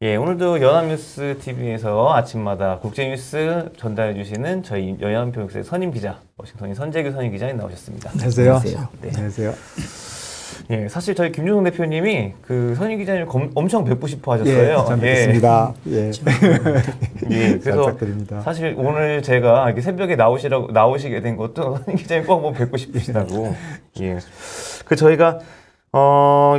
예, 오늘도 연합뉴스 TV에서 아침마다 국제뉴스 전달해 주시는 저희 연합뉴스의 선임 기자, 워싱턴의 선재규 선임 기자님 나오셨습니다. 안녕하세요. 네. 안녕하세요. 예, 사실 저희 김종성 대표님이 그 선임 기자님 엄청 뵙고 싶어 하셨어요. 잘 뵙겠습니다. 예. 예, 그래서 부탁드립니다. 사실 오늘 제가 이렇게 새벽에 나오시게 된 것도 선임 기자님 꼭 한번 뵙고 싶으시다고. 예. 그 저희가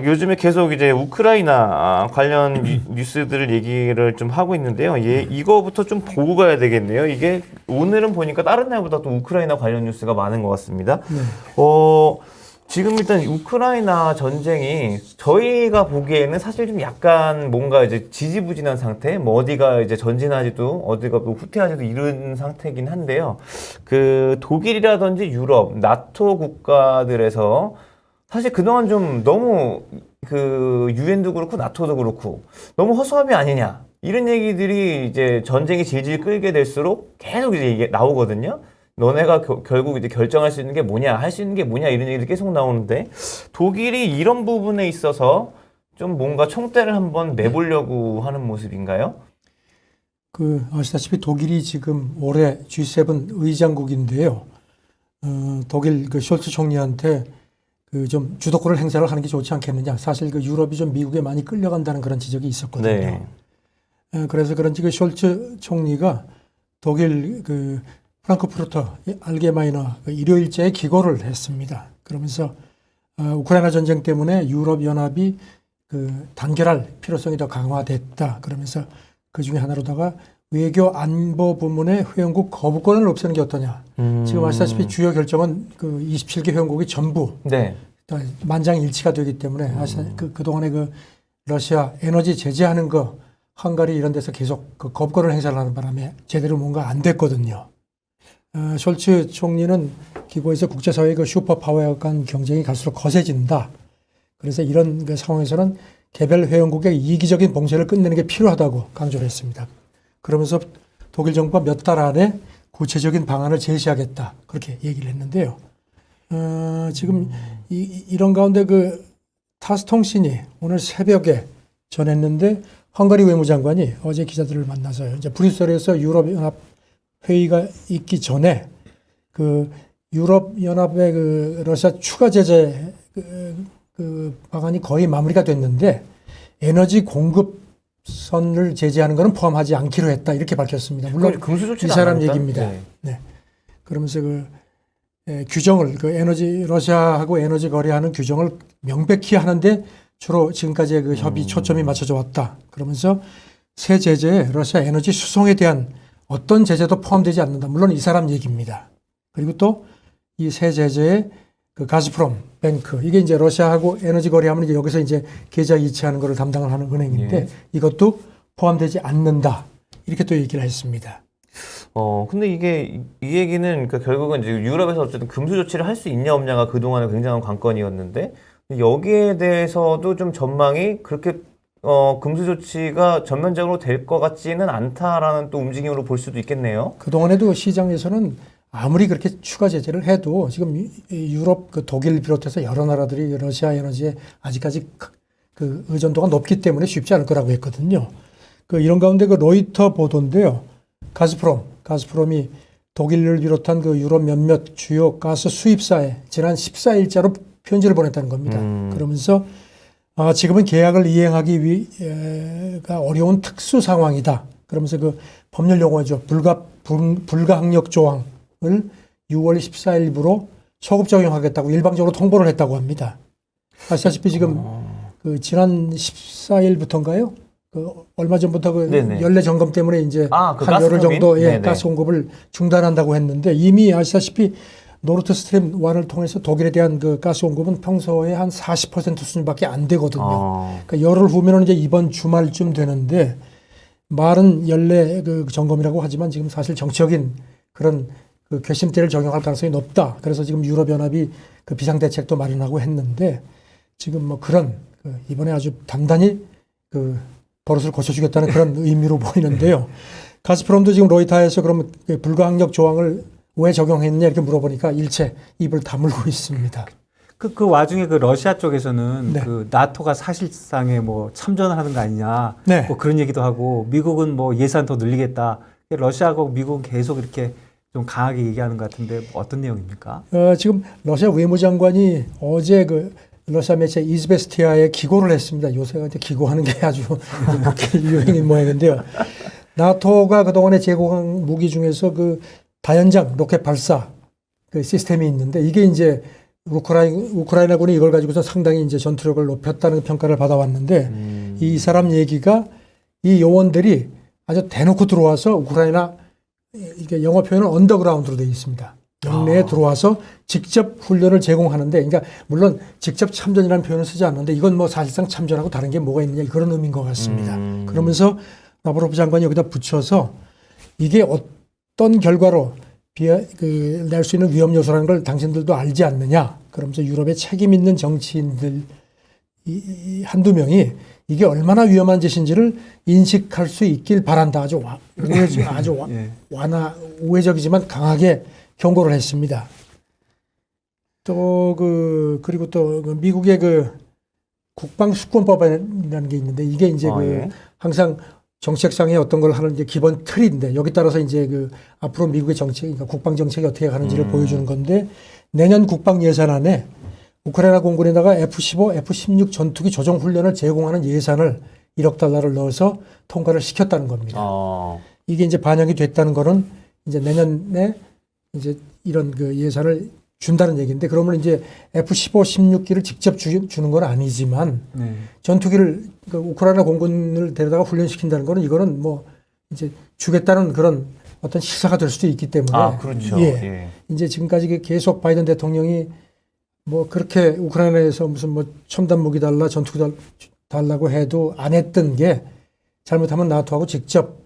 요즘에 계속 이제 우크라이나 관련 뉴스들을 얘기를 좀 하고 있는데요. 예, 이거부터 좀 보고 가야 되겠네요. 이게 오늘은 보니까 다른 날보다 또 우크라이나 관련 뉴스가 많은 것 같습니다. 네. 지금 일단 우크라이나 전쟁이 저희가 보기에는 사실 좀 약간 뭔가 이제 지지부진한 상태, 뭐 어디가 이제 전진하지도 어디가 뭐 후퇴하지도 이런 상태긴 한데요. 그 독일이라든지 유럽, 나토 국가들에서 사실 그동안 좀 너무 그 유엔도 그렇고 나토도 그렇고 너무 허수아비 아니냐 이런 얘기들이 이제 전쟁이 질질 끌게 될수록 계속 이제 이게 나오거든요. 너네가 결국 이제 결정할 수 있는 게 뭐냐, 할 수 있는 게 뭐냐 이런 얘기들이 계속 나오는데 독일이 이런 부분에 있어서 좀 뭔가 총대를 한번 내보려고 하는 모습인가요? 아시다시피 독일이 지금 올해 G7 의장국인데요. 독일 그 숄츠 총리한테 그 좀 주도권을 행사를 하는 게 좋지 않겠느냐. 사실 그 유럽이 좀 미국에 많이 끌려간다는 그런 지적이 있었거든요. 네. 그래서 그런지 그 숄츠 총리가 독일 그 프랑크푸르트 알게마이너 일요일째에 기고를 했습니다. 그러면서 우크라이나 전쟁 때문에 유럽 연합이 그 단결할 필요성이 더 강화됐다. 그러면서 그 중에 하나로다가 외교 안보 부문의 회원국 거부권을 없애는 게 어떠냐. 지금 아시다시피 주요 결정은 그 27개 회원국이 전부 네. 만장일치가 되기 때문에 그동안에 그 러시아 에너지 제재하는 거 헝가리 이런 데서 계속 그 거부권을 행사를 하는 바람에 제대로 뭔가 안 됐거든요. 숄츠 총리는 기고에서 국제사회의 그 슈퍼파워 간 경쟁이 갈수록 거세진다. 그래서 이런 그 상황에서는 개별 회원국의 이기적인 봉쇄를 끝내는 게 필요하다고 강조를 했습니다. 그러면서 독일 정부가 몇 달 안에 구체적인 방안을 제시하겠다. 그렇게 얘기를 했는데요. 지금 이런 가운데 그 타스 통신이 오늘 새벽에 전했는데 헝가리 외무장관이 어제 기자들을 만나서 이제 브뤼셀에서 유럽연합 회의가 있기 전에 그 유럽연합의 그 러시아 추가 제재 그 방안이 거의 마무리가 됐는데 에너지 공급선을 제재하는 것은 포함하지 않기로 했다 이렇게 밝혔습니다. 물론 이 사람 얘기입니다. 네. 네. 그러면서 규정을 그 에너지 러시아하고 에너지 거래하는 규정을 명백히 하는데 주로 지금까지의 그 협의 초점이 맞춰져 왔다. 그러면서 새 제재에 러시아 에너지 수송에 대한 어떤 제재도 포함되지 않는다. 물론 이 사람 얘기입니다. 그리고 또 이 새 제재에 그 가즈프롬 뱅크 이게 이제 러시아하고 에너지 거래하면 이제 여기서 이제 계좌 이체하는 것을 담당을 하는 은행인데 예. 이것도 포함되지 않는다. 이렇게 또 얘기를 했습니다. 근데 이게 이 얘기는 그러니까 결국은 이제 유럽에서 어쨌든 금수 조치를 할 수 있냐 없냐가 그동안의 굉장한 관건이었는데 여기에 대해서도 좀 전망이 그렇게 금수 조치가 전면적으로 될 것 같지는 않다라는 또 움직임으로 볼 수도 있겠네요. 그동안에도 시장에서는 아무리 그렇게 추가 제재를 해도 지금 유럽 그 독일 비롯해서 여러 나라들이 러시아 에너지에 아직까지 그 의존도가 높기 때문에 쉽지 않을 거라고 했거든요. 그 이런 가운데 그 로이터 보도인데요. 가스프롬이 독일을 비롯한 그 유럽 몇몇 주요 가스 수입사에 지난 14일자로 편지를 보냈다는 겁니다. 그러면서 지금은 계약을 이행하기 위가 어려운 특수 상황이다. 그러면서 그 법률 용어죠. 불가항력 조항을 6월 14일부로 소급 적용하겠다고 일방적으로 통보를 했다고 합니다. 아시다시피 지금 그 지난 14일부터인가요? 그 얼마 전부터 그 연례 점검 때문에 이제 한 열흘 정도 가스 공급을 중단한다고 했는데 이미 아시다시피 노르트 스트림 1을 통해서 독일에 대한 그 가스 공급은 평소에 한 40% 수준밖에 안 되거든요. 그러니까 열흘 후면은 이제 이번 주말쯤 되는데 말은 연례 그 점검이라고 하지만 지금 사실 정치적인 그런 그 괘씸죄를 적용할 가능성이 높다. 그래서 지금 유럽연합이 그 비상대책도 마련하고 했는데 지금 뭐 그런 이번에 아주 단단히 그 버릇을 고쳐주겠다는 그런 의미로 보이는데요. 가스프롬도 지금 로이터에서 그러면 불가항력 조항을 왜 적용했냐 이렇게 물어보니까 일체 입을 다물고 있습니다. 그 와중에 그 러시아 쪽에서는 네. 그 나토가 사실상에 뭐 참전을 하는 거 아니냐, 네. 뭐 그런 얘기도 하고 미국은 뭐 예산 더 늘리겠다. 러시아하고 미국은 계속 이렇게 좀 강하게 얘기하는 것 같은데 뭐 어떤 내용입니까? 지금 러시아 외무장관이 어제 그 러시아 매체 이즈베스티아에 기고를 했습니다. 요새가 이제 기고하는 게 아주 유행인 모양인데요. 나토가 그동안에 제공한 무기 중에서 그 다연장 로켓 발사 그 시스템이 있는데 이게 이제 우크라이나군이 이걸 가지고서 상당히 이제 전투력을 높였다는 평가를 받아왔는데 이 사람 얘기가 이 요원들이 아주 대놓고 들어와서 우크라이나 이게 영어 표현은 언더그라운드로 되어 있습니다. 영내에 들어와서 직접 훈련을 제공하는데, 그러니까 물론 직접 참전이라는 표현을 쓰지 않는데 이건 뭐 사실상 참전하고 다른 게 뭐가 있느냐 그런 의미인 것 같습니다. 그러면서 라브로프 장관이 여기다 붙여서 이게 어떤 결과로 낼 수 있는 위험 요소라는 걸 당신들도 알지 않느냐. 그러면서 유럽의 책임 있는 정치인들 한두 명이 이게 얼마나 위험한 짓인지를 인식할 수 있길 바란다. 아주 우회적이지만 강하게 경고를 했습니다. 또 그리고 또 미국의 그 국방수권법이라는 게 있는데 이게 이제 예. 항상 정책상의 어떤 걸 하는 이제 기본 틀인데 여기 따라서 이제 그 앞으로 미국의 정책, 그러니까 국방 정책이 어떻게 가는지를 보여주는 건데 내년 국방 예산안에 우크라이나 공군에다가 F-15, F-16 전투기 조종 훈련을 제공하는 예산을 1억 달러를 넣어서 통과를 시켰다는 겁니다. 이게 이제 반영이 됐다는 거는 이제 내년에 이제 이런 그 예산을 준다는 얘기인데 그러면 이제 F-15, 16기를 직접 주는 건 아니지만 전투기를 그 우크라이나 공군을 데려다가 훈련시킨다는 거는 이거는 뭐 이제 주겠다는 그런 어떤 시사가 될 수도 있기 때문에 그렇죠. 예. 이제 지금까지 계속 바이든 대통령이 뭐 그렇게 우크라이나에서 무슨 뭐 첨단 무기 달라 전투기 달라고 해도 안 했던 게 잘못하면 나토하고 직접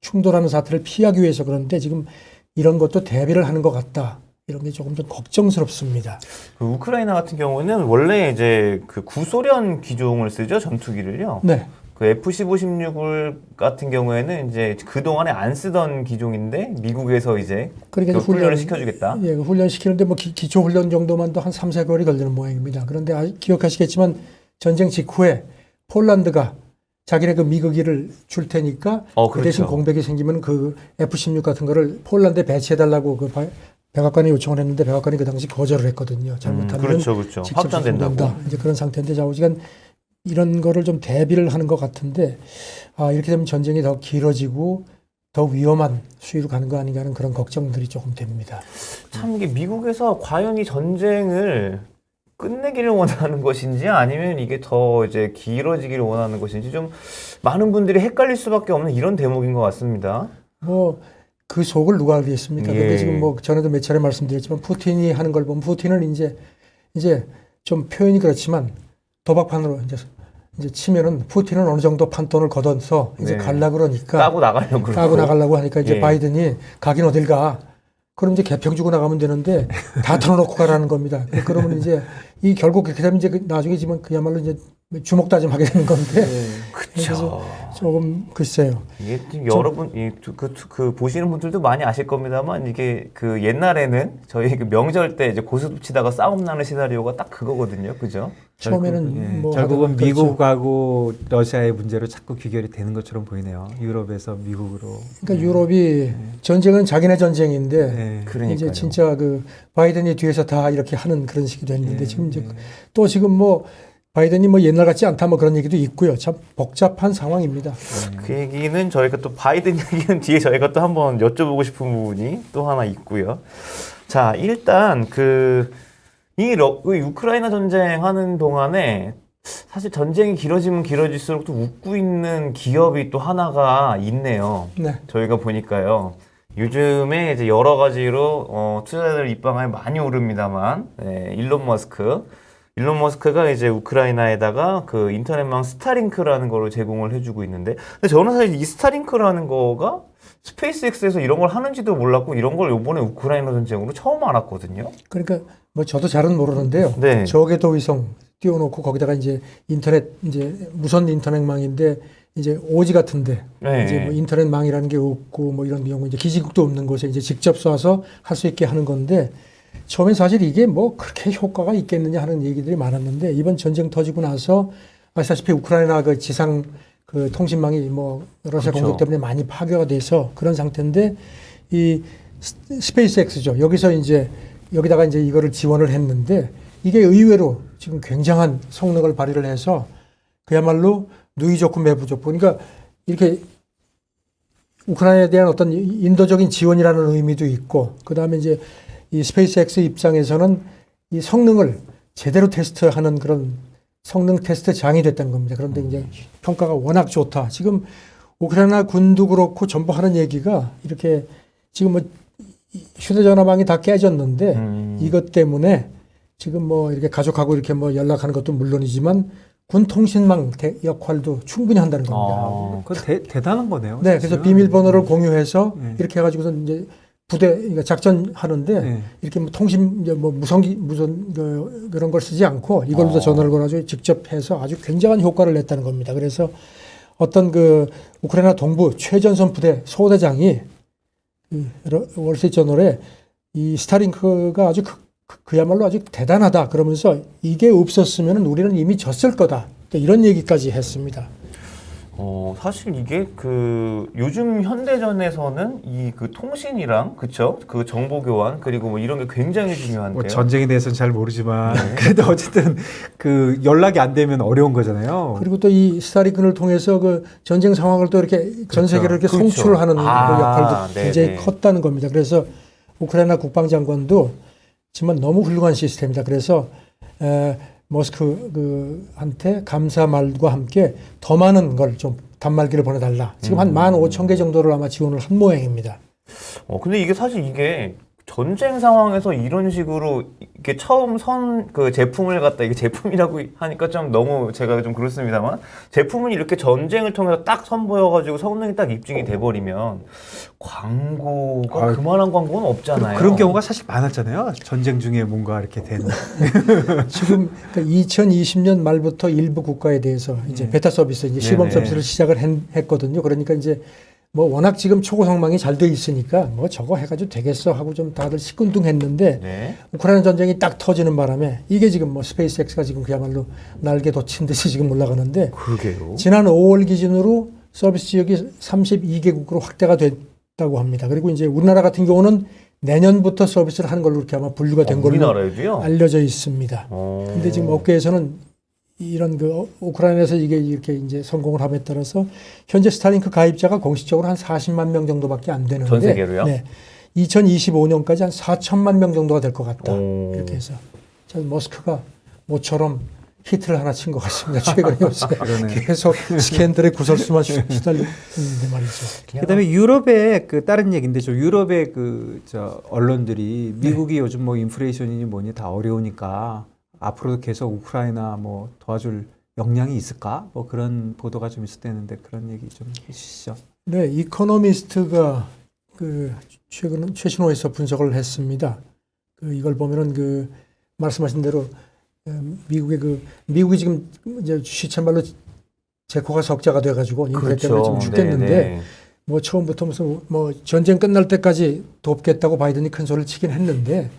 충돌하는 사태를 피하기 위해서 그런데 지금 이런 것도 대비를 하는 것 같다. 이런 게 조금 좀 걱정스럽습니다. 그 우크라이나 같은 경우는 원래 이제 그 구소련 기종을 쓰죠, 전투기를요. 네. 그 F-15, 16 같은 경우에는 이제 그 동안에 안 쓰던 기종인데 미국에서 이제 그러니까 그 훈련을 시켜주겠다. 예, 훈련시키는데 뭐 기초 훈련 정도만도 한 3, 4개월이 걸리는 모양입니다. 그런데 기억하시겠지만 전쟁 직후에 폴란드가 자기네 그 미국기를 줄 테니까 그 대신 그렇죠. 공백이 생기면 그 F-16 같은 거를 폴란드에 배치해달라고 그 백악관에 요청을 했는데 백악관이 그 당시 거절을 했거든요. 잘못하면 그렇죠. 직접 확전된다고. 주선된다. 이제 그런 상태인데 좌우지간 이런 거를 좀 대비를 하는 것 같은데 이렇게 되면 전쟁이 더 길어지고 더 위험한 수위로 가는 거 아닌가 하는 그런 걱정들이 조금 됩니다. 참 이게 미국에서 과연 이 전쟁을 끝내기를 원하는 것인지 아니면 이게 더 이제 길어지기를 원하는 것인지 좀 많은 분들이 헷갈릴 수밖에 없는 이런 대목인 것 같습니다. 뭐 그 속을 누가 알겠습니까? 예. 근데 지금 뭐 전에도 몇 차례 말씀드렸지만 푸틴이 하는 걸 보면 푸틴은 이제 좀 표현이 그렇지만 도박판으로 이제 치면은 푸틴은 어느 정도 판돈을 걷어서 이제 가려고 그러니까 까고 나가려고 하니까 이제 예. 바이든이 가긴 어딜 가. 그럼 이제 개평 주고 나가면 되는데 다 털어놓고 가라는 겁니다. 그러면 이제 이 결국 그렇게 되면 이제 나중에 지금 그야말로 이제 주먹 다짐하게 되는 건데. 그렇죠. 조금 글쎄요. 이게 지금 여러분 그 보시는 분들도 많이 아실 겁니다만 이게 그 옛날에는 저희 그 명절 때 이제 고스톱 치다가 싸움 나는 시나리오가 딱 그거거든요. 그죠? 처음에는 뭐 결국은 하다가 미국하고 러시아의 문제로 자꾸 귀결이 되는 것처럼 보이네요. 유럽에서 미국으로. 그러니까 유럽이 전쟁은 자기네 전쟁인데 그러니까요. 이제 진짜 그 바이든이 뒤에서 다 이렇게 하는 그런 식이 됐는데 지금 이제 또 지금 뭐 바이든이 뭐 옛날 같지 않다 뭐 그런 얘기도 있고요. 참 복잡한 상황입니다. 그 얘기는 저희가 또 바이든 얘기는 뒤에 저희가 또 한번 여쭤보고 싶은 부분이 또 하나 있고요. 자, 일단 이 우크라이나 전쟁 하는 동안에 사실 전쟁이 길어지면 길어질수록 또 웃고 있는 기업이 또 하나가 있네요. 네. 저희가 보니까요. 요즘에 이제 여러 가지로 투자자들 입방아에 많이 오릅니다만, 일론 머스크가 이제 우크라이나에다가 그 인터넷망 스타링크라는 거를 제공을 해주고 있는데, 근데 저는 사실 이 스타링크라는 거가 스페이스X에서 이런 걸 하는지도 몰랐고 이런 걸 이번에 우크라이나 전쟁으로 처음 알았거든요. 그러니까 뭐 저도 잘은 모르는데요. 네. 저궤도 위성 띄워놓고 거기다가 이제 무선 인터넷망인데 이제 오지 같은데 이제 뭐 인터넷망이라는 게 없고 뭐 이런 경우 이제 기지국도 없는 곳에 이제 직접 쏴서 할 수 있게 하는 건데 처음엔 사실 이게 뭐 그렇게 효과가 있겠느냐 하는 얘기들이 많았는데 이번 전쟁 터지고 나서 아시다시피 우크라이나 그 지상 그 통신망이 뭐 러시아 그렇죠. 공격 때문에 많이 파괴가 돼서 그런 상태인데 이 스페이스X죠. 여기서 이제 여기다가 이제 이거를 지원을 했는데 이게 의외로 지금 굉장한 성능을 발휘를 해서 그야말로 누이 좋고 매부 좋고 그러니까 이렇게 우크라이나에 대한 어떤 인도적인 지원이라는 의미도 있고 그다음에 이제 이 스페이스X 입장에서는 이 성능을 제대로 테스트하는 그런 성능 테스트장이 됐다는 겁니다. 그런데 이제 평가가 워낙 좋다. 지금 우크라이나 군도 그렇고 전부 하는 얘기가 이렇게 지금 뭐 휴대전화망이 다 깨졌는데 이것 때문에 지금 뭐 이렇게 가족하고 이렇게 뭐 연락하는 것도 물론이지만 군 통신망 역할도 충분히 한다는 겁니다. 그건 대단한 거네요. 네, 사실은. 그래서 비밀번호를 공유해서 네. 이렇게 해가지고서 이제 부대 그러니까 작전하는데 네. 이렇게 뭐 통신 이제 뭐 무선 그런 걸 쓰지 않고 이걸로 전화를 걸어가지고 직접 해서 아주 굉장한 효과를 냈다는 겁니다. 그래서 어떤 그 우크라이나 동부 최전선 부대 소대장이 월스트리트저널에 이 스타링크가 아주 그야말로 아주 대단하다 그러면서 이게 없었으면 우리는 이미 졌을 거다 이런 얘기까지 했습니다. 사실 이게 그 요즘 현대전에서는 이 그 통신이랑 그쵸? 그 정보 교환 그리고 뭐 이런 게 굉장히 중요한데요. 뭐 전쟁에 대해서는 잘 모르지만 그래도 어쨌든 그 연락이 안 되면 어려운 거잖아요. 그리고 또 이 스타링크를 통해서 그 전쟁 상황을 또 이렇게 전 세계로 이렇게 그렇죠. 송출하는 그 역할도 네네. 굉장히 컸다는 겁니다. 그래서 우크라이나 국방장관도 정말 너무 훌륭한 시스템이다. 그래서 머스크 한테 감사 말과 함께 더 많은 걸 좀 단말기를 보내달라. 지금 한 15,000개 정도를 아마 지원을 한 모양입니다. 근데 이게 사실 이게 전쟁 상황에서 이런 식으로 이렇게 처음 그 제품을 갖다 이게 제품이라고 하니까 좀 너무 제가 좀 그렇습니다만 제품은 이렇게 전쟁을 통해서 딱 선보여가지고 성능이 딱 입증이 돼버리면 광고가 그만한 광고는 없잖아요. 그런 경우가 사실 많았잖아요. 전쟁 중에 뭔가 이렇게 된. 지금 그러니까 2020년 말부터 일부 국가에 대해서 이제 베타 서비스, 이제 시범 네네. 서비스를 시작을 했거든요. 그러니까 이제 뭐 워낙 지금 초고성망이 잘 돼 있으니까 뭐 저거 해가지고 되겠어 하고 좀 다들 시큰둥했는데 네. 우크라이나 전쟁이 딱 터지는 바람에 이게 지금 뭐 스페이스X가 지금 그야말로 날개 돋친 듯이 지금 올라가는데 그러게요. 지난 5월 기준으로 서비스 지역이 32개국으로 확대가 됐다고 합니다. 그리고 이제 우리나라 같은 경우는 내년부터 서비스를 하는 걸로 이렇게 아마 분류가 된 걸로 우리나라에도요? 알려져 있습니다. 근데 지금 업계에서는 이런 그 우크라이나에서 이게 이렇게 이제 성공을 함에 따라서 현재 스타링크 가입자가 공식적으로 한 40만 명 정도밖에 안 되는데 전 세계로요? 네. 2025년까지 한 4천만 명 정도가 될 것 같다. 이렇게 해서 참 머스크가 모처럼 히트를 하나 친 것 같습니다. 최근에 요새 계속 스캔들의 구설수만 시달리는데 말이죠. 그다음에 유럽의 그 다른 얘기인데 저 유럽의 그 저 언론들이 미국이 요즘 뭐 인플레이션이니 뭐니 다 어려우니까 앞으로도 계속 우크라이나 뭐 도와줄 역량이 있을까? 뭐 그런 보도가 좀 있었다는데 그런 얘기 좀 해주시죠. 네, 이코노미스트가 그 최신호에서 분석을 했습니다. 그 이걸 보면은 그 말씀하신 대로 미국이 지금 이제 시쳇말로 제코가 석자가 돼가지고 인플레 때문에 지금 죽겠는데 네네. 뭐 처음부터 무슨 뭐 전쟁 끝날 때까지 돕겠다고 바이든이 큰 소리를 치긴 했는데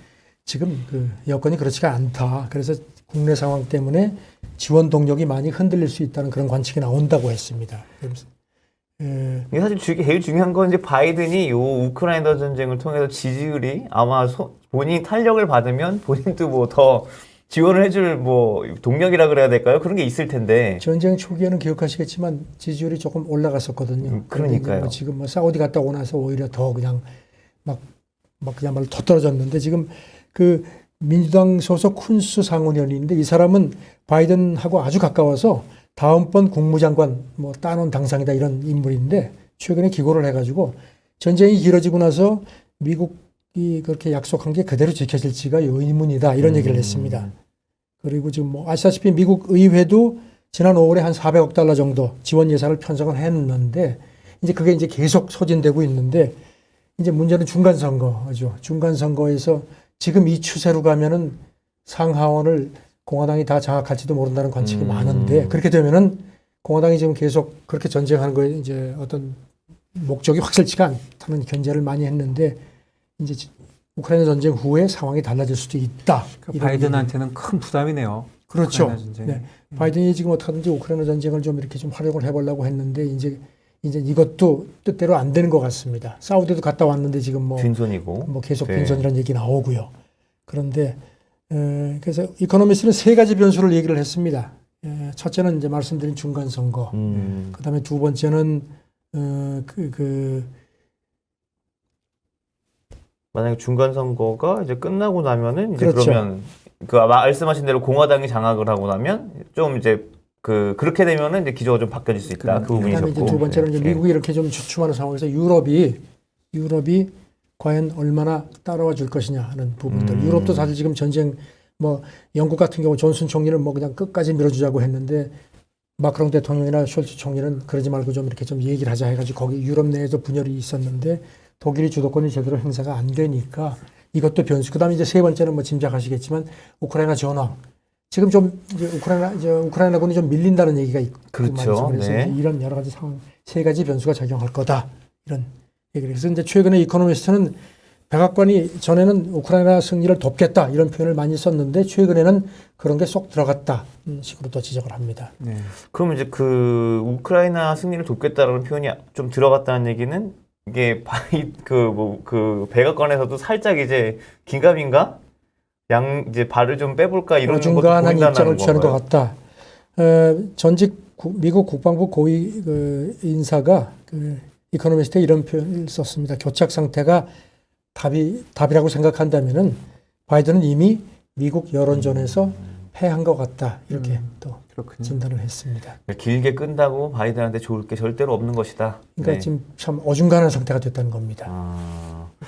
지금 그 여건이 그렇지가 않다. 그래서 국내 상황 때문에 지원 동력이 많이 흔들릴 수 있다는 그런 관측이 나온다고 했습니다. 그러면서 이게 사실 제일 중요한 건 이제 바이든이 요 우크라이나 전쟁을 통해서 지지율이 아마 본인이 탄력을 받으면 본인도 뭐 더 지원을 해줄 뭐 동력이라 그래야 될까요? 그런 게 있을 텐데. 전쟁 초기에는 기억하시겠지만 지지율이 조금 올라갔었거든요. 그러니까요. 뭐 지금 뭐 사우디 갔다 오고 나서 오히려 더 그냥 막 그야말로 더 떨어졌는데 지금 그 민주당 소속 쿤스 상원의원인데 이 사람은 바이든하고 아주 가까워서 다음번 국무장관 뭐 따놓은 당상이다 이런 인물인데 최근에 기고를 해가지고 전쟁이 길어지고 나서 미국이 그렇게 약속한 게 그대로 지켜질지가 의문이다 이런 얘기를 했습니다. 그리고 지금 뭐 아시다시피 미국 의회도 지난 5월에 한 400억 달러 정도 지원 예산을 편성을 했는데 이제 그게 이제 계속 소진되고 있는데 이제 문제는 중간 선거죠. 중간 선거에서 지금 이 추세로 가면은 상하원을 공화당이 다 장악할지도 모른다는 관측이 많은데 그렇게 되면은 공화당이 지금 계속 그렇게 전쟁하는 거에 이제 어떤 목적이 확실치가 않다는 견제를 많이 했는데 이제 우크라이나 전쟁 후에 상황이 달라질 수도 있다. 그러니까 바이든한테는 큰 부담이네요. 그렇죠. 우크라이나 전쟁이. 네. 바이든이 지금 어떻게든지 우크라이나 전쟁을 좀 이렇게 좀 활용을 해보려고 했는데 이제 이것도 뜻대로 안 되는 것 같습니다. 사우디도 갔다 왔는데 지금 빈손이고. 계속 네. 빈손이라는 얘기 나오고요. 그런데 그래서 이코노미스트는 세 가지 변수를 얘기를 했습니다. 첫째는 이제 말씀드린 중간 선거. 그다음에 두 번째는 만약에 중간 선거가 이제 끝나고 나면은 이제 그렇죠. 그러면 그 말씀하신 대로 공화당이 장악을 하고 나면 좀 이제 그렇게 되면은 이제 기조가 좀 바뀌어질 수 있다. 그 부분이 그다음에 있었고. 이제 두 번째는 이제 네. 미국이 이렇게 좀 주춤하는 상황에서 유럽이 과연 얼마나 따라와 줄 것이냐 하는 부분들. 유럽도 사실 지금 전쟁 영국 같은 경우 존슨 총리는 그냥 끝까지 밀어주자고 했는데 마크롱 대통령이나 숄츠 총리는 그러지 말고 좀 이렇게 좀 얘기를 하자 해가지고 거기 유럽 내에도 분열이 있었는데 독일이 주도권이 제대로 행사가 안 되니까 이것도 변수. 그다음에 이제 세 번째는 짐작하시겠지만 우크라이나 전황. 지금 좀 이제 우크라이나군이 좀 밀린다는 얘기가 있고 그렇죠. 그래서 네. 이제 이런 여러 가지 상황 세 가지 변수가 작용할 거다 이런 얘기를 해서 이제 최근에 이코노미스트는 백악관이 전에는 우크라이나 승리를 돕겠다 이런 표현을 많이 썼는데 최근에는 그런 게 쏙 들어갔다 식으로 또 지적을 합니다. 네. 그럼 이제 그 우크라이나 승리를 돕겠다라는 표현이 좀 들어갔다는 얘기는 이게 그 백악관에서도 살짝 이제 긴가민가 이제 발을 좀 빼볼까 이런 것도 중간한 보인다는 입장을 취하는 것 건가요? 같다. 전직 미국 국방부 고위 인사가 이코노미스트에 이런 표현을 썼습니다. 교착 상태가 답이라고 생각한다면은 바이든은 이미 미국 여론전에서 패한 것 같다. 이렇게 또 그렇군요. 진단을 했습니다. 길게 끈다고 바이든한테 좋을 게 절대로 없는 것이다. 그러니까 네. 지금 참 어중간한 상태가 됐다는 겁니다.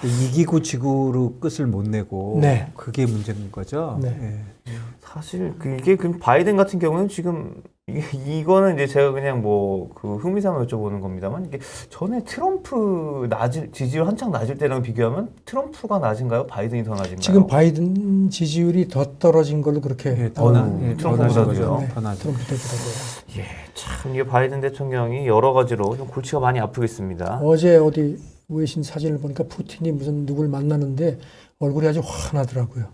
이기고 지구로 끝을 못 내고 네. 그게 문제인 거죠. 네. 예. 사실 이게 그 바이든 같은 경우는 지금 이거는 이제 제가 그냥 그 흥미삼아 여쭤보는 겁니다만 이게 전에 트럼프 지지율 한창 낮을 때랑 비교하면 트럼프가 낮은가요? 바이든이 더 낮은가요? 지금 바이든 지지율이 더 떨어진 걸로 그렇게 예, 더 트럼프보다도요. 더 나죠. 트럼프 때보다도. 예, 참 이게 바이든 대통령이 여러 가지로 좀 골치가 많이 아프겠습니다. 어제 어디 외신 사진을 보니까 푸틴이 무슨 누굴 만나는데 얼굴이 아주 환하더라고요.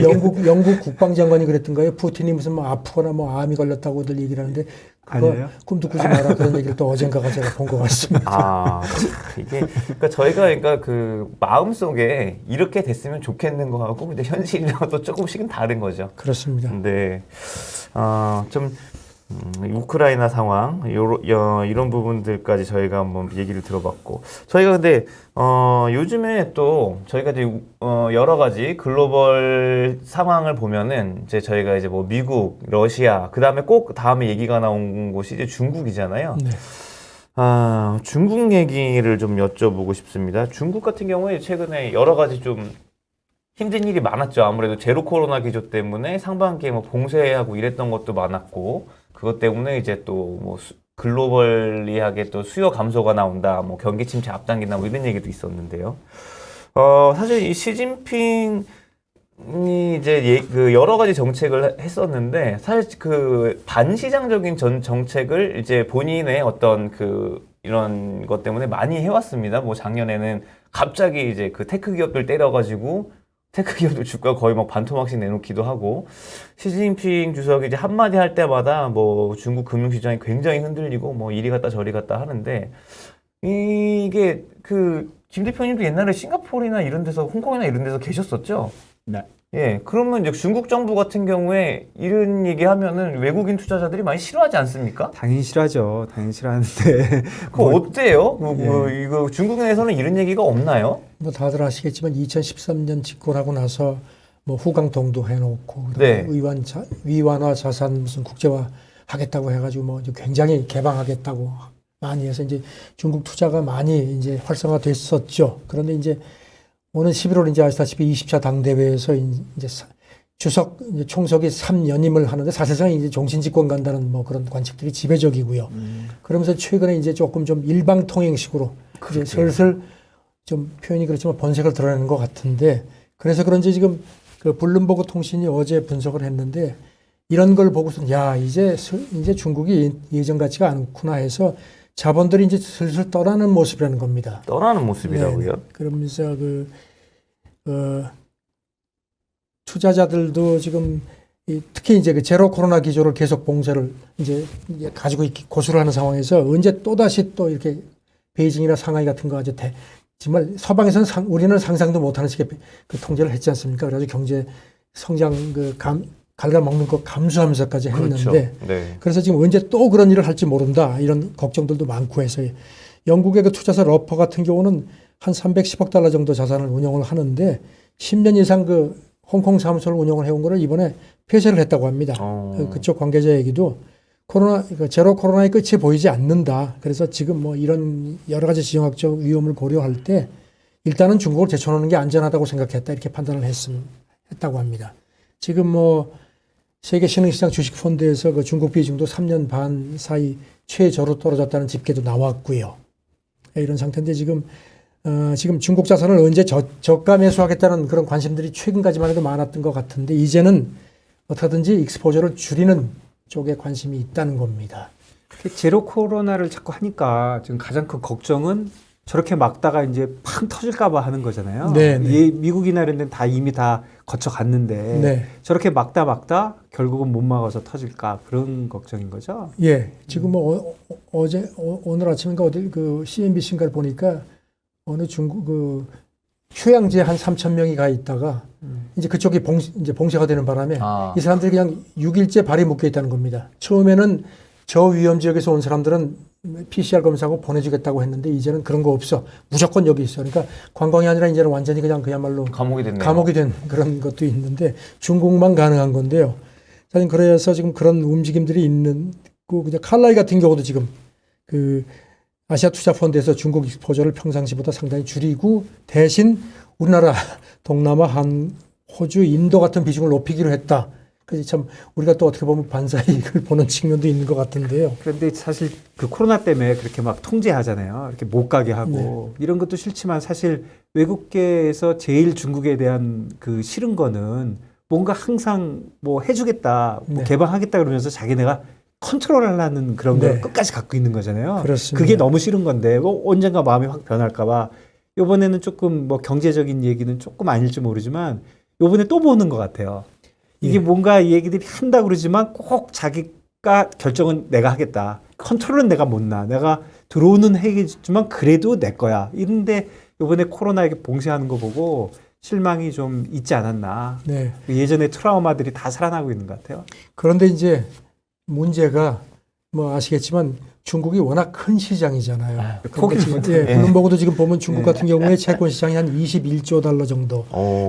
영국 국방장관이 그랬던가요? 푸틴이 무슨 아프거나 암이 걸렸다고들 얘기를 하는데 그거 아니에요? 꿈도 꾸지 마라 그런 얘기를 또 어젠가가 제가 본 것 같습니다. 이게 그러니까 저희가 그 마음 속에 이렇게 됐으면 좋겠는 거 하고 근데 현실이랑 또 조금씩은 다른 거죠. 그렇습니다. 근데 좀 우크라이나 상황 이런 부분들까지 저희가 한번 얘기를 들어봤고 저희가 근데 요즘에 또 저희가 이제 여러 가지 글로벌 상황을 보면은 이제 저희가 이제 미국, 러시아 그다음에 꼭 다음에 얘기가 나온 곳이 이제 중국이잖아요. 네. 중국 얘기를 좀 여쭤보고 싶습니다. 중국 같은 경우에 최근에 여러 가지 좀 힘든 일이 많았죠. 아무래도 제로 코로나 기조 때문에 상반기에 봉쇄하고 이랬던 것도 많았고 그것 때문에 이제 또 글로벌리하게 또 수요 감소가 나온다, 경기 침체 앞당긴다, 이런 얘기도 있었는데요. 사실 이 시진핑이 이제 그 여러 가지 정책을 했었는데 사실 그 반시장적인 정책을 이제 본인의 어떤 이런 것 때문에 많이 해왔습니다. 작년에는 갑자기 이제 그 테크 기업들 때려가지고 테크 기업들 주가 거의 반토막씩 내놓기도 하고 시진핑 주석이 이제 한마디 할 때마다 중국 금융시장이 굉장히 흔들리고 이리 갔다 저리 갔다 하는데 이게 김 대표님도 옛날에 싱가포르나 이런 데서 홍콩이나 이런 데서 계셨었죠? 네. 예, 그러면 이제 중국 정부 같은 경우에 이런 얘기 하면은 외국인 투자자들이 많이 싫어하지 않습니까? 당연히 싫어하죠. 당연히 싫어하는데. 그거 어때요? 이거 중국 내에서는 이런 얘기가 없나요? 다들 아시겠지만 2013년 집권하고 나서 후광동도 해놓고 네. 위완화 자산 무슨 국제화 하겠다고 해가지고 굉장히 개방하겠다고 많이 해서 이제 중국 투자가 많이 이제 활성화됐었죠. 그런데 이제 오는 11월 이제 아시다시피 20차 당대회에서 이제 총석이 3연임을 하는데 사실상 이제 종신집권 간다는 그런 관측들이 지배적이고요. 그러면서 최근에 이제 조금 좀 일방통행식으로 이제 슬슬 좀 표현이 그렇지만 번색을 드러내는 것 같은데 그래서 그런지 지금 그 블룸버그 통신이 어제 분석을 했는데 이런 걸 보고서 이제 중국이 예전 같지가 않구나 해서 자본들이 이제 슬슬 떠나는 모습이라는 겁니다. 떠나는 모습이라고요? 네. 그러면서 투자자들도 지금 특히 이제 그 제로 코로나 기조를 계속 봉쇄를 이제 가지고 고수를 하는 상황에서 언제 또 다시 또 이렇게 베이징이나 상하이 같은 거 아주 정말 서방에서는 우리는 상상도 못하는 식의 그 통제를 했지 않습니까? 그래가지고 경제 성장 갉아먹는 거 감수하면서까지 했는데 그렇죠. 네. 그래서 지금 언제 또 그런 일을 할지 모른다 이런 걱정들도 많고 해서 영국의 그 투자사 러퍼 같은 경우는 한 310억 달러 정도 자산을 운영을 하는데 10년 이상 그 홍콩 사무소를 운영을 해온 거를 이번에 폐쇄를 했다고 합니다. 그쪽 관계자 얘기도 제로 코로나의 끝이 보이지 않는다. 그래서 지금 뭐 이런 여러 가지 지정학적 위험을 고려할 때 일단은 중국을 제쳐놓는 게 안전하다고 생각했다. 이렇게 판단을 했다고 합니다. 지금 뭐 세계 신흥시장 주식펀드에서 그 중국 비중도 3년 반 사이 최저로 떨어졌다는 집계도 나왔고요. 이런 상태인데 지금 중국 자산을 언제 저가 매수하겠다는 그런 관심들이 최근까지만 해도 많았던 것 같은데 이제는 어떻게든지 익스포저를 줄이는 쪽에 관심이 있다는 겁니다. 제로 코로나를 자꾸 하니까 지금 가장 큰 걱정은 저렇게 막다가 이제 팡 터질까봐 하는 거잖아요. 네, 네. 미국이나 이런 데는 다 이미 다 거쳐갔는데 네. 저렇게 막다 결국은 못 막아서 터질까 그런 걱정인 거죠. 예, 지금 뭐 오늘 아침인가 어디 그 CNBC인가를 보니까 어느 중국 그 휴양지에 한 3천 명이 가 있다가 이제 그쪽이 이제 봉쇄가 되는 바람에 이 사람들이 그냥 6일째 발이 묶여 있다는 겁니다. 처음에는 저위험 지역에서 온 사람들은 PCR 검사하고 보내주겠다고 했는데 이제는 그런 거 없어. 무조건 여기 있어. 그러니까 관광이 아니라 이제는 완전히 그냥 그야말로 감옥이 됐네요. 감옥이 된 그런 것도 있는데 중국만 가능한 건데요. 사실 그래서 지금 그런 움직임들이 있는 그냥 칼라이 같은 경우도 지금 그 아시아 투자 펀드에서 중국 익스포저를 평상시보다 상당히 줄이고 대신 우리나라, 동남아, 호주, 인도 같은 비중을 높이기로 했다. 그래서 참 우리가 또 어떻게 보면 반사의 이익을 보는 측면도 있는 것 같은데요. 그런데 사실 그 코로나 때문에 그렇게 막 통제하잖아요. 이렇게 못 가게 하고 이런 것도 싫지만 사실 외국계에서 제일 중국에 대한 그 싫은 거는 뭔가 항상 뭐 해주겠다, 뭐 개방하겠다 그러면서 자기네가 컨트롤하려는 그런 걸 끝까지 갖고 있는 거잖아요. 그렇습니다. 그게 너무 싫은 건데 언젠가 마음이 확 변할까봐 이번에는 조금 뭐 경제적인 얘기는 조금 아닐지 모르지만 이번에 또 보는 것 같아요. 이게 뭔가 이 얘기들이 한다 그러지만 꼭 자기가 결정은 내가 하겠다. 컨트롤은 내가 못 나. 내가 들어오는 해겠지만 그래도 내 거야. 이런데 이번에 코로나에 봉쇄하는 거 보고 실망이 좀 있지 않았나. 네. 예전에 트라우마들이 다 살아나고 있는 것 같아요. 그런데 이제 문제가 뭐 아시겠지만 중국이 워낙 큰 시장이잖아요. 블룸버그도 지금 보면 중국 같은 경우에 채권 시장이 한 21조 달러 정도,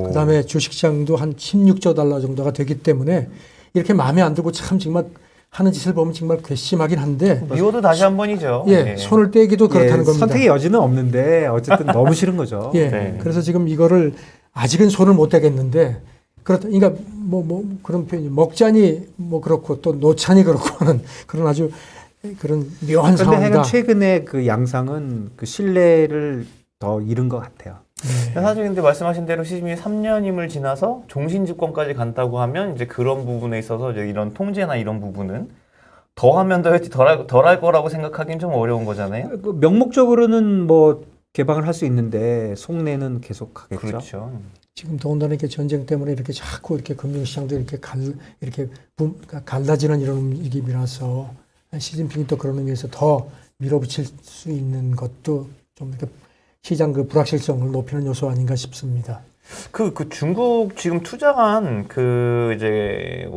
그다음에 주식 시장도 한 16조 달러 정도가 되기 때문에 이렇게 마음에 안 들고 참 정말 하는 짓을 보면 정말 괘씸하긴 한데 미워도 다시 한 번이죠. 손을 떼기도 그렇다는 겁니다. 선택의 여지는 없는데 어쨌든 너무 싫은 거죠. 그래서 지금 이거를 아직은 손을 못 대겠는데 그러니까 그런 표현이 먹자니 뭐 그렇고 또 놓자니 그렇고 하는 그런 아주 그런 묘한 상황이다. 그런데 최근에 그 양상은 그 신뢰를 더 잃은 것 같아요. 사실 근데 말씀하신 대로 시즌이 3년임을 지나서 종신 집권까지 간다고 하면 이제 그런 부분에 있어서 이제 이런 통제나 이런 부분은 더 하면 더 했지 덜 할 거라고 생각하기는 좀 어려운 거잖아요. 그 명목적으로는 뭐 개방을 할 수 있는데 속내는 계속 하겠죠. 그렇죠. 지금 더군다나 이렇게 전쟁 때문에 이렇게 자꾸 이렇게 금융시장도 이렇게 갈라지는 이런 움직임이라서 시진핑이 또 그런 의미에서 더 밀어붙일 수 있는 것도 좀 이렇게 시장 그 불확실성을 높이는 요소 아닌가 싶습니다. 그 중국 지금 투자한 이제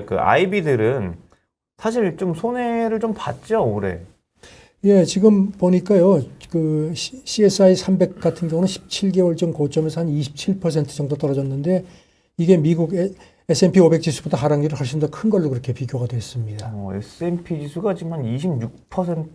그 아이비들은 사실 좀 손해를 좀 봤죠, 올해. 예, 지금 보니까요, 그 CSI 300 같은 경우는 17개월 전 고점에서 한 27% 정도 떨어졌는데 이게 미국 S&P 500 지수보다 하락률이 훨씬 더 큰 걸로 그렇게 비교가 됐습니다. S&P 지수가 지금 한 26%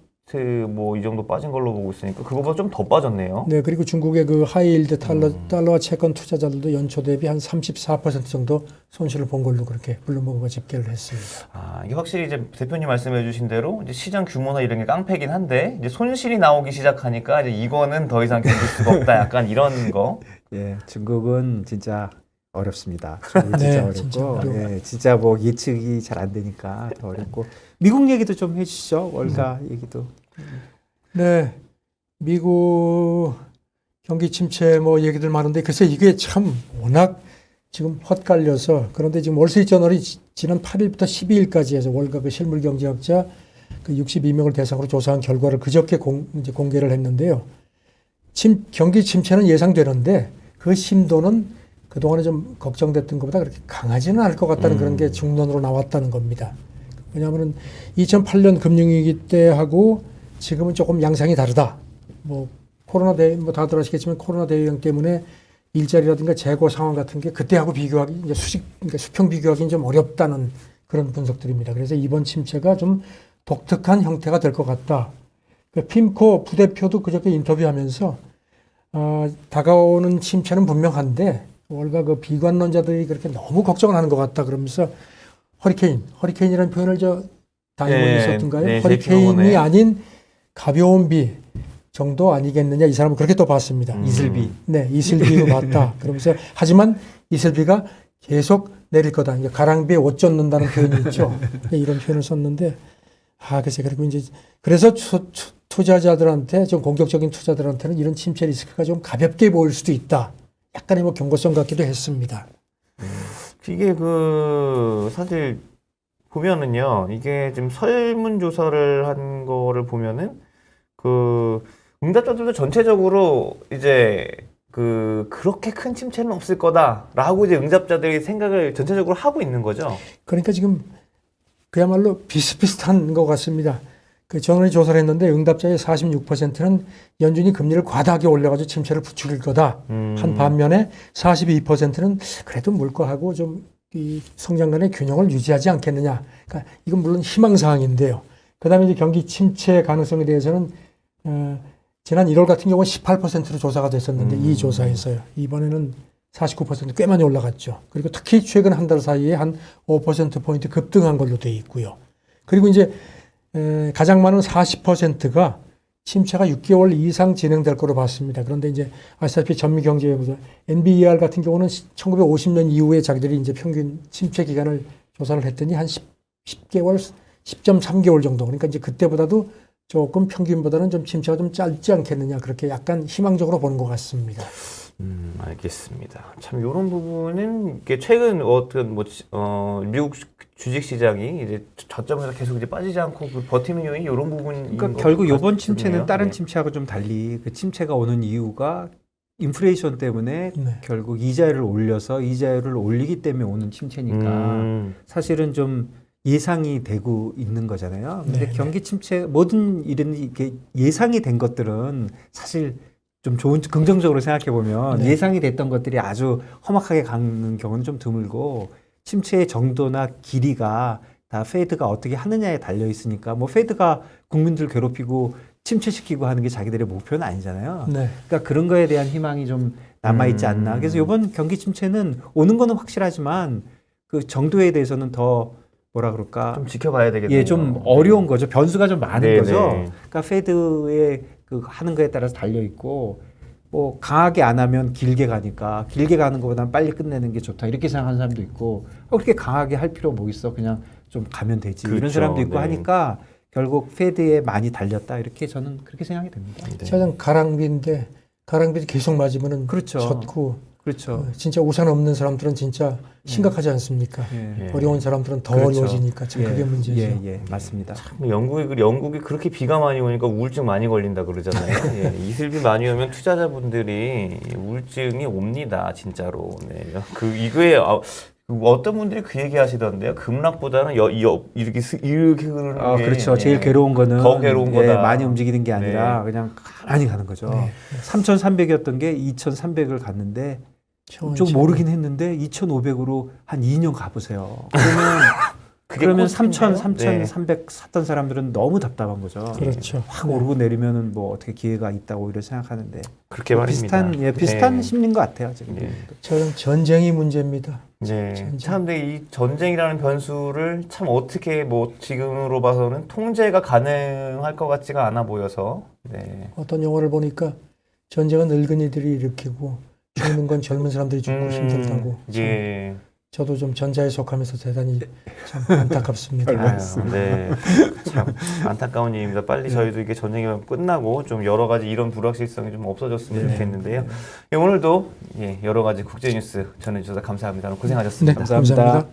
뭐 이 정도 빠진 걸로 보고 있으니까 그거보다 좀 더 빠졌네요. 네, 그리고 중국의 그 하이힐드 달러와 채권 투자자들도 연초 대비 한 34% 정도 손실을 본 걸로 그렇게 블룸버그가 집계를 했습니다. 이게 확실히 이제 대표님 말씀해주신 대로 이제 시장 규모나 이런 게 깡패긴 한데 이제 손실이 나오기 시작하니까 이제 이거는 더 이상 견딜 수가 없다. 약간 이런 거. 예, 중국은 진짜 어렵습니다. 중국은 진짜 어렵고, 진짜 뭐 예측이 잘 안 되니까 더 어렵고. 미국 얘기도 좀 해주시죠. 월가 얘기도. 네, 미국 경기 침체 뭐 얘기들 많은데 글쎄 이게 참 워낙 지금 헛갈려서 그런데 지금 월스트리트저널이 지난 8일부터 12일까지 해서 월가 그 실물 경제학자 그 62명을 대상으로 조사한 결과를 그저께 이제 공개를 했는데요. 경기 침체는 예상되는데 그 심도는 그동안에 좀 걱정됐던 것보다 그렇게 강하지는 않을 것 같다는 그런 게 중론으로 나왔다는 겁니다. 왜냐하면 2008년 금융위기 때하고 지금은 조금 양상이 다르다. 뭐 코로나 뭐 다들 아시겠지만 코로나 대유행 때문에 일자리라든가 재고 상황 같은 게 그때하고 비교하기 이제 그러니까 수평 비교하기는 좀 어렵다는 그런 분석들입니다. 그래서 이번 침체가 좀 독특한 형태가 될 것 같다. 핌코 부대표도 그저께 인터뷰하면서 다가오는 침체는 분명한데 월가 그 비관론자들이 그렇게 너무 걱정을 하는 것 같다 그러면서 허리케인이라는 표현을 다이몬이 썼던가요? 네, 허리케인이 아닌 가벼운 비 정도 아니겠느냐 이 사람은 그렇게 또 봤습니다. 이슬비. 네, 이슬비로 봤다. 그러면서 하지만 이슬비가 계속 내릴 거다. 이제 가랑비에 옷 젖는다는 표현이 있죠. 네, 이런 표현을 썼는데 글쎄 그리고 이제 그래서 투자자들한테 좀 공격적인 투자들한테는 이런 침체 리스크가 좀 가볍게 보일 수도 있다. 약간의 뭐 경고성 같기도 했습니다. 이게 사실 보면은요, 이게 지금 설문조사를 한 거를 보면은 응답자들도 전체적으로 이제 그렇게 큰 침체는 없을 거다라고 이제 응답자들이 생각을 전체적으로 하고 있는 거죠. 그러니까 지금 그야말로 비슷비슷한 것 같습니다. 그 저널이 조사를 했는데 응답자의 46%는 연준이 금리를 과다하게 올려가지고 침체를 부추길 거다. 한 반면에 42%는 그래도 물가하고 좀 이 성장 간의 균형을 유지하지 않겠느냐. 그러니까 이건 물론 희망사항인데요. 그다음에 이제 경기 침체 가능성에 대해서는 지난 1월 같은 경우는 18%로 조사가 됐었는데 이 조사에서요. 이번에는 49% 꽤 많이 올라갔죠. 그리고 특히 최근 한 달 사이에 한 5%포인트 급등한 걸로 돼 있고요. 그리고 이제 가장 많은 40%가 침체가 6개월 이상 진행될 거로 봤습니다. 그런데 이제 아시다시피 전미경제연구소 NBER 같은 경우는 1950년 이후에 자기들이 이제 평균 침체 기간을 조사를 했더니 한 10개월, 10.3개월 정도. 그러니까 이제 그때보다도 조금 평균보다는 좀 침체가 좀 짧지 않겠느냐. 그렇게 약간 희망적으로 보는 것 같습니다. 알겠습니다. 참 이런 부분은 이게 최근 미국 주식 시장이 이제 저점에서 계속 이제 빠지지 않고 버티는 요인이 이런 부분인 그러니까 것 결국 이번 같네요. 침체는 다른 네. 침체하고 좀 달리 그 침체가 오는 이유가 인플레이션 때문에 네. 결국 이자율을 올려서 이자율을 올리기 때문에 오는 침체니까 사실은 좀 예상이 되고 있는 거잖아요. 근데 네, 경기 침체 모든 일은 이게 예상이 된 것들은 사실 좀 좋은 긍정적으로 생각해 보면 네. 예상이 됐던 것들이 아주 험악하게 가는 경우는 좀 드물고 침체의 정도나 길이가 다 페드가 어떻게 하느냐에 달려 있으니까 뭐 페드가 국민들 괴롭히고 침체시키고 하는 게 자기들의 목표는 아니잖아요. 네. 그러니까 그런 거에 대한 희망이 좀 남아 있지 않나. 그래서 이번 경기 침체는 오는 거는 확실하지만 그 정도에 대해서는 더 뭐라 그럴까? 좀 지켜봐야 되겠네요. 예, 좀 어려운 거죠. 변수가 좀 많은 네, 거죠. 네. 그러니까 페드의 그 하는 거에 따라서 달려 있고 뭐 강하게 안 하면 길게 가니까 길게 가는 것보다는 빨리 끝내는 게 좋다 이렇게 생각하는 사람도 있고 그렇게 강하게 할 필요 뭐 있어 그냥 좀 가면 되지 이런 그렇죠. 사람도 있고 네. 하니까 결국 페드에 많이 달렸다 이렇게 저는 그렇게 생각이 됩니다. 네. 차장 가랑비인데 가랑비 계속 맞으면은 그렇죠. 젖고 그렇죠. 진짜 우산 없는 사람들은 진짜 심각하지 않습니까? 예. 예. 어려운 사람들은 더 그렇죠. 어려워지니까 참 그게 문제죠. 예, 맞습니다. 영국이 그렇게 비가 많이 오니까 우울증 많이 걸린다 그러잖아요. 예, 이슬비 많이 오면 투자자분들이 우울증이 옵니다, 진짜로. 네. 이거에 어떤 분들이 그 얘기 하시던데요. 급락보다는 이렇게 흐르는 게 그렇죠. 제일 괴로운 거는 더 괴로운 거다. 많이 움직이는 게 아니라 그냥 가만히 가는 거죠. 네. 3,300이었던 게 2,300을 갔는데 좀 모르긴 했는데 2,500으로 한 2년 가보세요. 그러면 3,300 샀던 사람들은 너무 답답한 거죠. 그렇죠. 확 오르고 내리면은 뭐 어떻게 기회가 있다고 오히려 생각하는데 그렇게 말입니다. 비슷한 네. 심리인 것 같아요 지금. 예. 저는 전쟁이 문제입니다. 네. 전쟁. 참, 근데 이 전쟁이라는 변수를 참 어떻게 지금으로 봐서는 통제가 가능할 것 같지가 않아 보여서. 네. 어떤 영화를 보니까 전쟁은 늙은이들이 일으키고 죽는 건 젊은 사람들이 죽고 힘들다고. 예. 저도 좀 전자에 속하면서 대단히 참 안타깝습니다. 별 말씀. 네, 참 안타까운 일입니다. 빨리 저희도 이게 전쟁이 끝나고 좀 여러 가지 이런 불확실성이 좀 없어졌으면 네. 좋겠는데요. 예, 오늘도 예, 여러 가지 국제 뉴스 전해주셔서 감사합니다. 고생하셨습니다. 네, 감사합니다.